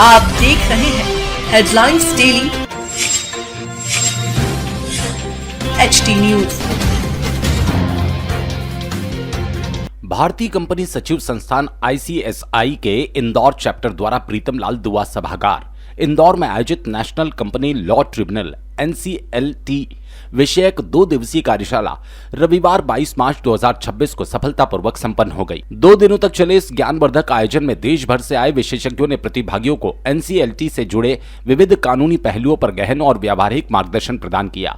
आप देख रहे हैं हेडलाइंस डेली HD न्यूज। भारतीय कंपनी सचिव संस्थान ICSI के इंदौर चैप्टर द्वारा प्रीतम लाल दुआ सभागार इंदौर में आयोजित national company law tribunal NCLT विषयक 2 दिवसीय कार्यशाला रविवार 22 मार्च 2026 को सफलतापूर्वक संपन्न हो गई। 2 दिनों तक चले इस ज्ञानवर्धक आयोजन में देश भर से आए विशेषज्ञों ने प्रतिभागियों को NCLT से जुड़े विविध कानूनी पहलुओं पर गहन और व्यावहारिक मार्गदर्शन प्रदान किया।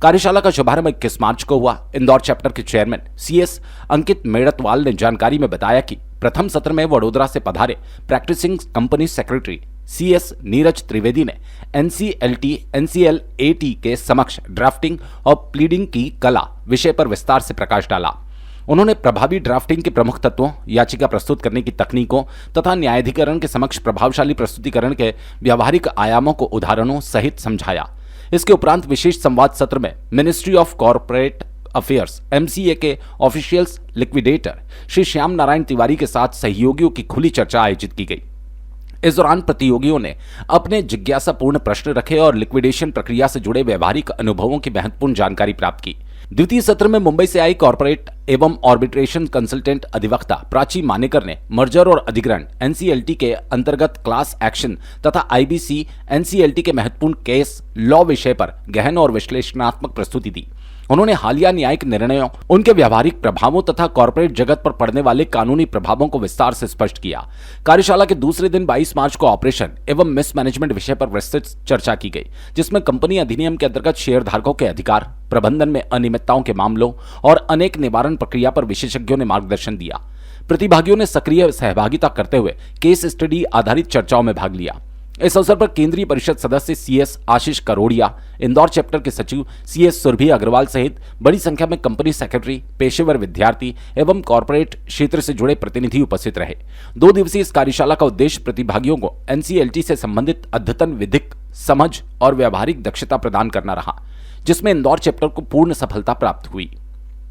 कार्यशाला का शुभारंभ 21 मार्च को हुआ। इंदौर चैप्टर के चेयरमैन CS अंकित मेड़तवाल ने जानकारी में बताया कि प्रथम सत्र में वडोदरा से पधारे practicing company secretary CS Neeraj Trivedi ने NCLT के समक्ष ड्राफ्टिंग और प्लीडिंग की कला विषय पर विस्तार से प्रकाश डाला। उन्होंने प्रभावी ड्राफ्टिंग के प्रमुख तत्वों, याचिका प्रस्तुत करने की तकनीकों तथा न्यायाधिकरण के समक्ष प्रभावशाली प्रस्तुतिकरण के व्यावहारिक आयामों को उदाहरणों सहित समझाया। इसके उपरांत विशेष संवाद सत्र में ministry of corporate affairs MCA के ऑफिशियल्स लिक्विडेटर श्री श्याम नारायण तिवारी के साथ सहयोगियों की खुली चर्चा आयोजित की गई। इस दौरान प्रतियोगियों ने अपने जिज्ञासापूर्ण प्रश्न रखे और लिक्विडेशन प्रक्रिया से जुड़े व्यवहारिक अनुभवों की महत्वपूर्ण जानकारी प्राप्त की। द्वितीय सत्र में मुंबई से आई कॉर्पोरेट एवं आर्बिट्रेशन कंसल्टेंट अधिवक्ता प्राची मानेकर ने मर्जर और अधिग्रहण NCLT के अंतर्गत क्लास एक्शन तथा IBC NCLT के महत्वपूर्ण केस लॉ विषय पर गहन और विश्लेषणात्मक प्रस्तुति दी। उन्होंने हालिया न्यायिक निर्णयों, उनके व्यावहारिक प्रभावों तथा कॉर्पोरेट जगत पर पड़ने वाले कानूनी प्रभावों को विस्तार से स्पष्ट किया। कार्यशाला के दूसरे दिन 22 मार्च को ऑपरेशन एवं मिसमैनेजमेंट विषय पर विस्तृत चर्चा की गई, जिसमें कंपनी अधिनियम के अंतर्गत शेयरधारकों के अधिकार, प्रबंधन में अनियमितताओं के मामलों और अनेक निवारण प्रक्रिया पर विशेषज्ञों ने मार्गदर्शन दिया। प्रतिभागियों ने सक्रिय सहभागिता करते हुए केस स्टडी आधारित चर्चाओं में भाग लिया। इस अवसर पर केंद्रीय परिषद सदस्य CS आशीष करोड़िया, इंदौर चैप्टर के सचिव CS सुरभि अग्रवाल सहित बड़ी संख्या में कंपनी सेक्रेटरी, पेशेवर विद्यार्थी एवं कॉर्पोरेट क्षेत्र से जुड़े प्रतिनिधि उपस्थित रहे। 2 दिवसीय इस कार्यशाला का उद्देश्य प्रतिभागियों को NCLT से संबंधित अद्यतन विधिक समझ और व्यावहारिक दक्षता प्रदान करना रहा, जिसमें इंदौर चैप्टर को पूर्ण सफलता प्राप्त हुई।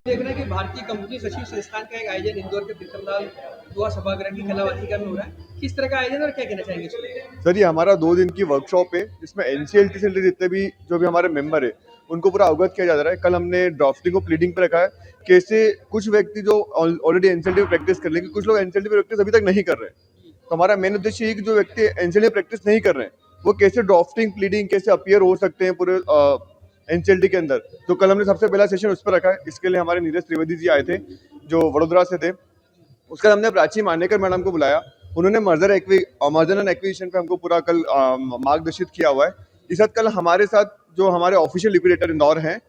देख रहे हैं कि भारतीय कंपनी सचिव संस्थान का एक आयोजन इंदौर के प्रीतम लाल दुआ सभागार की कलावतिका में हो रहा है। किस तरह का आयोजन और क्या कहना चाहेंगे सर? ये हमारा 2 दिन की वर्कशॉप है, जिसमें NCLT से रिलेटेड जितने भी जो भी हमारे मेंबर है उनको पूरा अवगत किया जा रहा है। कल हमने ड्राफ्टिंग को प्लीडिंग पे रखा है। कैसे कुछ व्यक्ति जो ऑलरेडी NCLT प्रैक्टिस कर लेंगे, कुछ लोग NCLT प्रैक्टिस अभी तक नहीं कर रहे हैं। तो हमारा मेन उद्देश्य ये कि जो व्यक्ति NCLT प्रैक्टिस नहीं कर रहे हैं वो कैसे ड्राफ्टिंग प्लीडिंग कैसे अपीयर हो सकते हैं पूरे NCLT के अंदर। तो कल हमने सबसे पहला सेशन उस पर रखा है। इसके लिए हमारे नीरज त्रिवेदी जी आए थे जो वडोदरा से थे। उसके बाद हमने प्राची मानेकर मैडम को बुलाया। उन्होंने मर्जर एंड एक्विजिशन पे हमको पूरा कल मार्गदर्शित किया हुआ है। इस साथ कल हमारे साथ जो हमारे ऑफिशियल लिक्विडेटर इंदौर हैं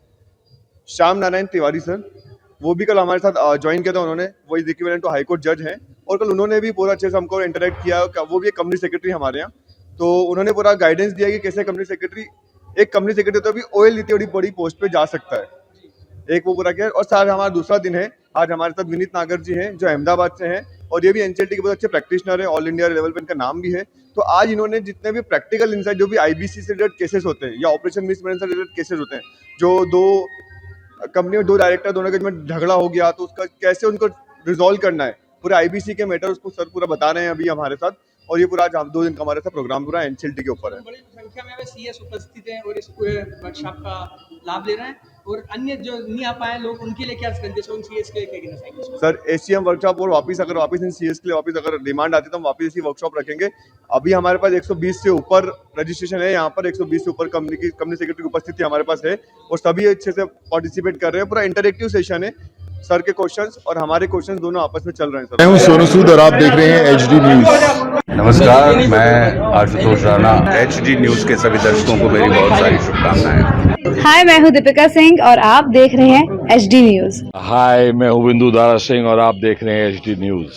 श्याम नारायण तिवारी सर, वो भी कल हमारे साथ ज्वाइन किया था। उन्होंने वो is equivalent to high court जज हैं और कल उन्होंने भी पूरा अच्छे से हमको इंटरेक्ट किया। वो भी एक कंपनी सेक्रेटरी हमारे यहाँ, तो उन्होंने पूरा गाइडेंस दिया कि कैसे कंपनी सेक्रेटरी तो अभी OL इतनी बड़ी पोस्ट पे जा सकता है। एक वो पूरा किया। और साथ हमारा दूसरा दिन है। आज हमारे साथ विनीत नागर जी हैं जो अहमदाबाद से हैं और ये भी NCLT के बहुत अच्छे प्रैक्टिशनर है, ऑल इंडिया लेवल पे इनका नाम भी है। तो आज इन्होंने जितने भी प्रैक्टिकल इनसाइट जो भी IBC से रिलेटेड केसेस होते हैं या ऑपरेशन मिसमैनेजमेंट से रिलेटेड केसेस होते हैं, जो 2 कंपनी और 2 डायरेक्टर दोनों के में झगड़ा हो गया तो उसका कैसे उनको रिजॉल्व करना है, पूरा IBC के मैटर उसको सर पूरा बता रहे हैं अभी हमारे साथ। और ये पूरा 2 दिन का हमारे साथ प्रोग्राम पूरा NCLT के ऊपर है। बड़ी संख्या में CS उपस्थित हैं और इस वर्कशॉप का लाभ ले रहे हैं। और अन्य जो नहीं आ पाए लोग उनके लिए क्या संदेश है? उन CS के लिए क्या कहना चाहेंगे सर? ACM वर्कशॉप और वापस इन CS के लिए वापस अगर डिमांड आती है तो हम वापस इसी वर्कशॉप रखेंगे। अभी हमारे पास 120 से ऊपर रजिस्ट्रेशन है। यहाँ पर 120 से ऊपर कंपनी सेक्रेटरी की उपस्थिति हमारे पास है और सभी अच्छे से पार्टिसिपेट कर रहे हैं। पूरा इंटरेक्टिव सेशन है। सर के क्वेश्चंस और हमारे क्वेश्चंस दोनों आपस में चल रहे हैं। सर, मैं हूं सोनू सूद और आप देख रहे हैं HD न्यूज। नमस्कार, मैं आशुतोष राणा। HD न्यूज के सभी दर्शकों को मेरी बहुत सारी शुभकामनाएं। हाय, मैं हूं दीपिका सिंह और आप देख रहे हैं HD न्यूज। हाय, मैं हूं बिंदु दारा सिंह और आप देख रहे हैं HD न्यूज।